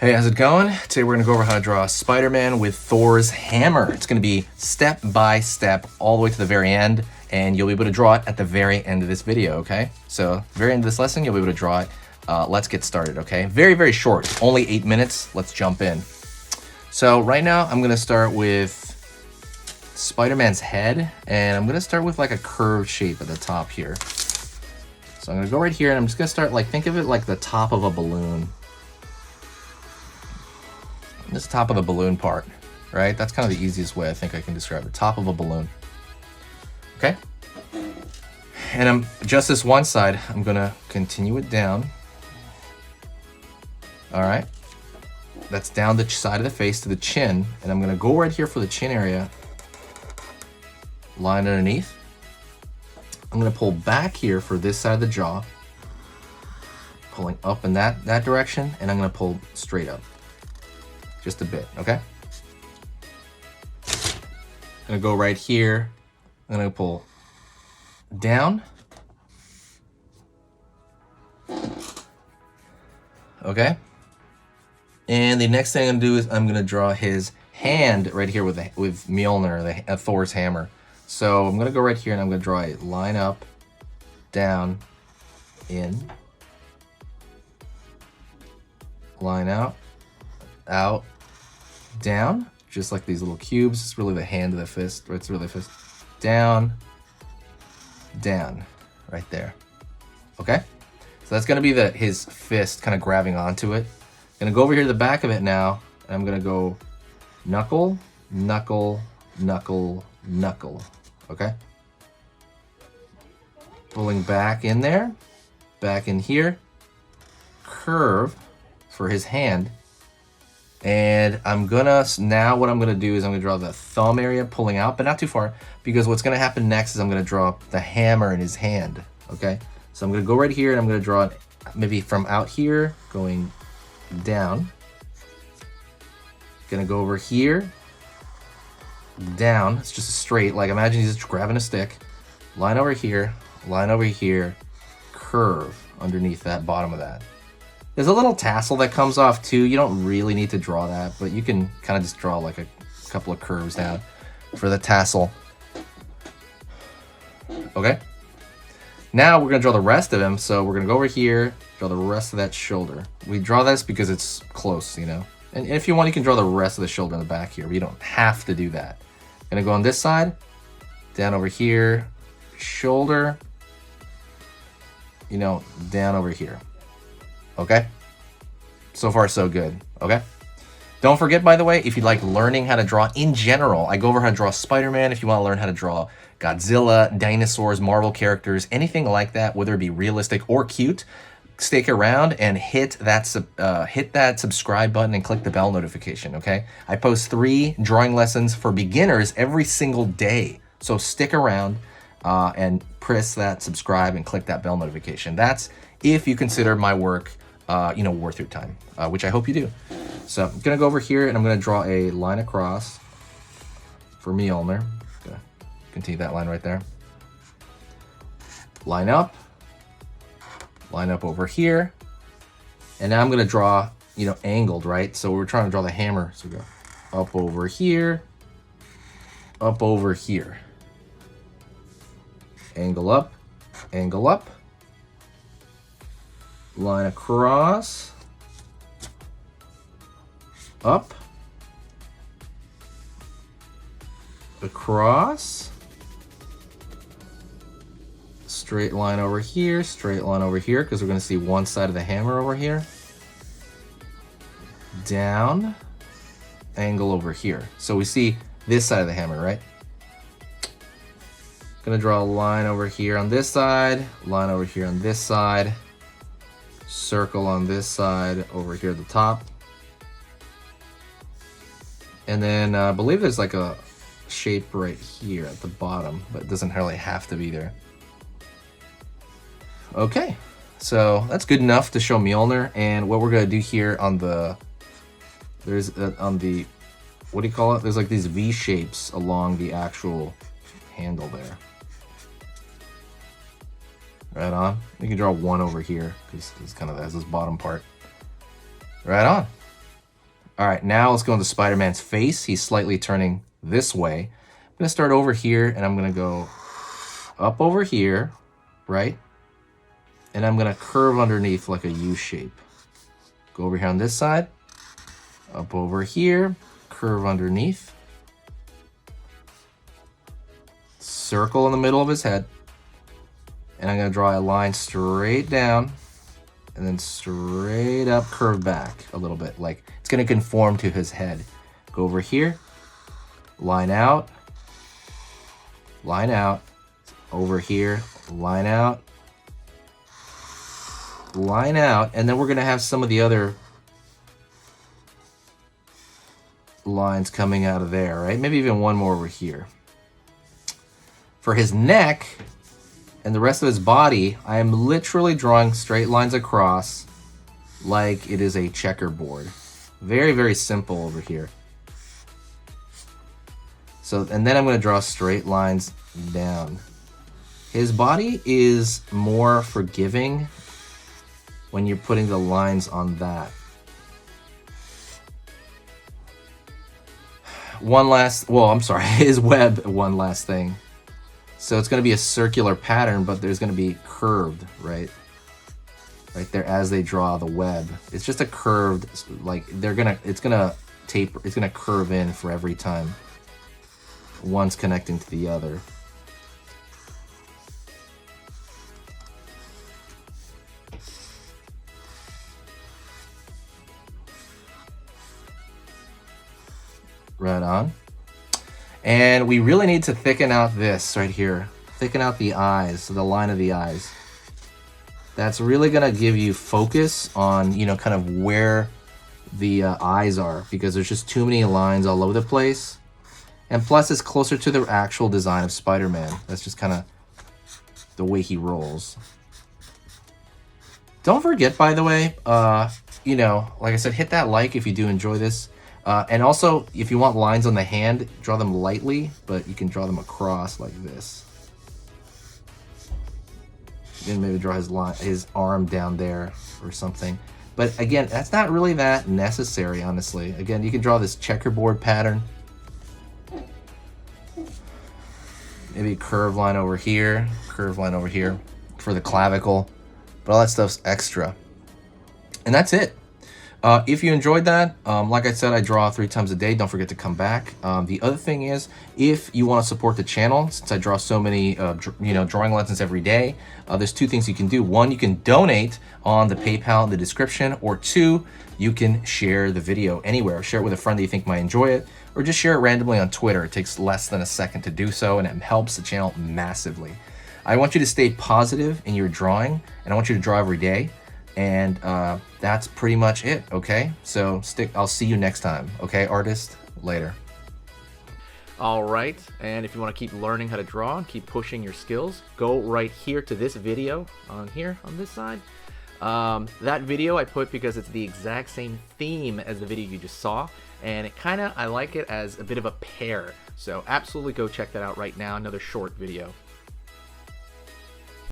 Hey, how's it going? Today we're gonna go over how to draw Spider-Man with Thor's hammer. It's gonna be step by step all the way to the very end, and you'll be able to draw it at the very end of this video, okay? So, very end of this lesson, you'll be able to draw it. Let's get started, okay? Very, very short, only 8 minutes. Let's jump in. So right now, I'm gonna start with Spider-Man's head, and I'm gonna start with like a curved shape at the top here. So I'm gonna go right here, and I'm just gonna start like, think of it like the top of a balloon. This top of the balloon part, right? That's kind of the easiest way I think I can describe it. Top of a balloon. Okay? And I'm just this one side, I'm gonna continue it down. All right. That's down the side of the face to the chin. And I'm gonna go right here for the chin area. Line underneath. I'm gonna pull back here for this side of the jaw. Pulling up in that direction, and I'm gonna pull straight up. Just a bit, okay? I'm gonna go right here. I'm gonna pull down. Okay? And the next thing I'm gonna do is I'm gonna draw his hand right here with Mjolnir, Thor's hammer. So I'm gonna go right here and I'm gonna draw a line up, down, in, line out, out, down, just like these little cubes. It's really the hand of the fist, or it's really the fist. Down, down, right there. Okay? So that's gonna be his fist kind of grabbing onto it. Gonna go over here to the back of it now, and I'm gonna go knuckle, knuckle, knuckle, knuckle. Okay? Pulling back in there, back in here, curve for his hand. And I'm gonna, now what I'm gonna do is I'm gonna draw the thumb area pulling out, but not too far, because what's gonna happen next is I'm gonna draw the hammer in his hand, okay? So I'm gonna go right here and I'm gonna draw it maybe from out here, going down. Gonna go over here, down. It's just a straight, like imagine he's just grabbing a stick. Line over here, curve underneath that bottom of that. There's a little tassel that comes off too. You don't really need to draw that, but you can kind of just draw like a couple of curves down for the tassel. Okay. Now we're gonna draw the rest of him. So we're gonna go over here, draw the rest of that shoulder. We draw this because it's close, you know. And if you want, you can draw the rest of the shoulder in the back here, but you don't have to do that. Gonna go on this side, down over here, shoulder, you know, down over here. Okay? So far, so good. Okay? Don't forget, by the way, if you like learning how to draw in general, I go over how to draw Spider-Man. If you want to learn how to draw Godzilla, dinosaurs, Marvel characters, anything like that, whether it be realistic or cute, stick around and hit that subscribe button and click the bell notification, okay? I post 3 drawing lessons for beginners every single day. So stick around and press that subscribe and click that bell notification. That's if you consider my work you know, worth your time, which I hope you do. So I'm gonna go over here and I'm gonna draw a line across for Mjolnir. Gonna continue that line right there. Line up over here. And now I'm gonna draw, you know, angled, right? So we're trying to draw the hammer. So we go up over here, up over here. Angle up, angle up. Line across, up, across, straight line over here, straight line over here, because we're going to see one side of the hammer over here, down, angle over here. So we see this side of the hammer, right? Going to draw a line over here on this side, line over here on this side, circle on this side over here at the top. And then I believe there's like a shape right here at the bottom, but it doesn't really have to be there. Okay, so that's good enough to show Mjolnir. And what we're gonna do here on the, on the, what do you call it? There's like these V shapes along the actual handle there. Right on. You can draw one over here because it's kind of has this bottom part. Right on. All right, now let's go into Spider-Man's face. He's slightly turning this way. I'm gonna start over here, and I'm gonna go up over here, right? And I'm gonna curve underneath like a U shape. Go over here on this side, up over here, curve underneath. Circle in the middle of his head. And I'm gonna draw a line straight down and then straight up, curve back a little bit. Like it's gonna conform to his head. Go over here, line out, over here, line out, and then we're gonna have some of the other lines coming out of there, right? Maybe even one more over here. For his neck and the rest of his body, I am literally drawing straight lines across like it is a checkerboard. Very, very simple over here. So, and then I'm going to draw straight lines down. His body is more forgiving when you're putting the lines on that. His web, one last thing. So it's going to be a circular pattern, but there's going to be curved, right? Right there as they draw the web. It's just a curved, like it's going to taper, it's going to curve in for every time. One's connecting to the other. Right on. And we really need to thicken out this right here. Thicken out the eyes, the line of the eyes. That's really gonna give you focus on, you know, kind of where the eyes are, because there's just too many lines all over the place. And plus it's closer to the actual design of Spider-Man. That's just kind of the way he rolls. Don't forget, by the way, you know, like I said, hit that like if you do enjoy this. And also, if you want lines on the hand, draw them lightly, but you can draw them across like this. Then maybe draw his arm down there or something. But again, that's not really that necessary, honestly. Again, you can draw this checkerboard pattern. Maybe a curved line over here for the clavicle. But all that stuff's extra. And that's it. If you enjoyed that, like I said, I draw 3 times a day. Don't forget to come back. The other thing is, if you want to support the channel, since I draw so many drawing lessons every day, there's 2 things you can do. 1, you can donate on the PayPal in the description, or 2, you can share the video anywhere. Share it with a friend that you think might enjoy it, or just share it randomly on Twitter. It takes less than a second to do so, and it helps the channel massively. I want you to stay positive in your drawing, and I want you to draw every day. And that's pretty much it, okay? So I'll see you next time, okay, artist? Later. All right, and if you want to keep learning how to draw and keep pushing your skills, go right here to this video on here on this side. That video I put because it's the exact same theme as the video you just saw, and I like it as a bit of a pair. So absolutely go check that out right now, another short video.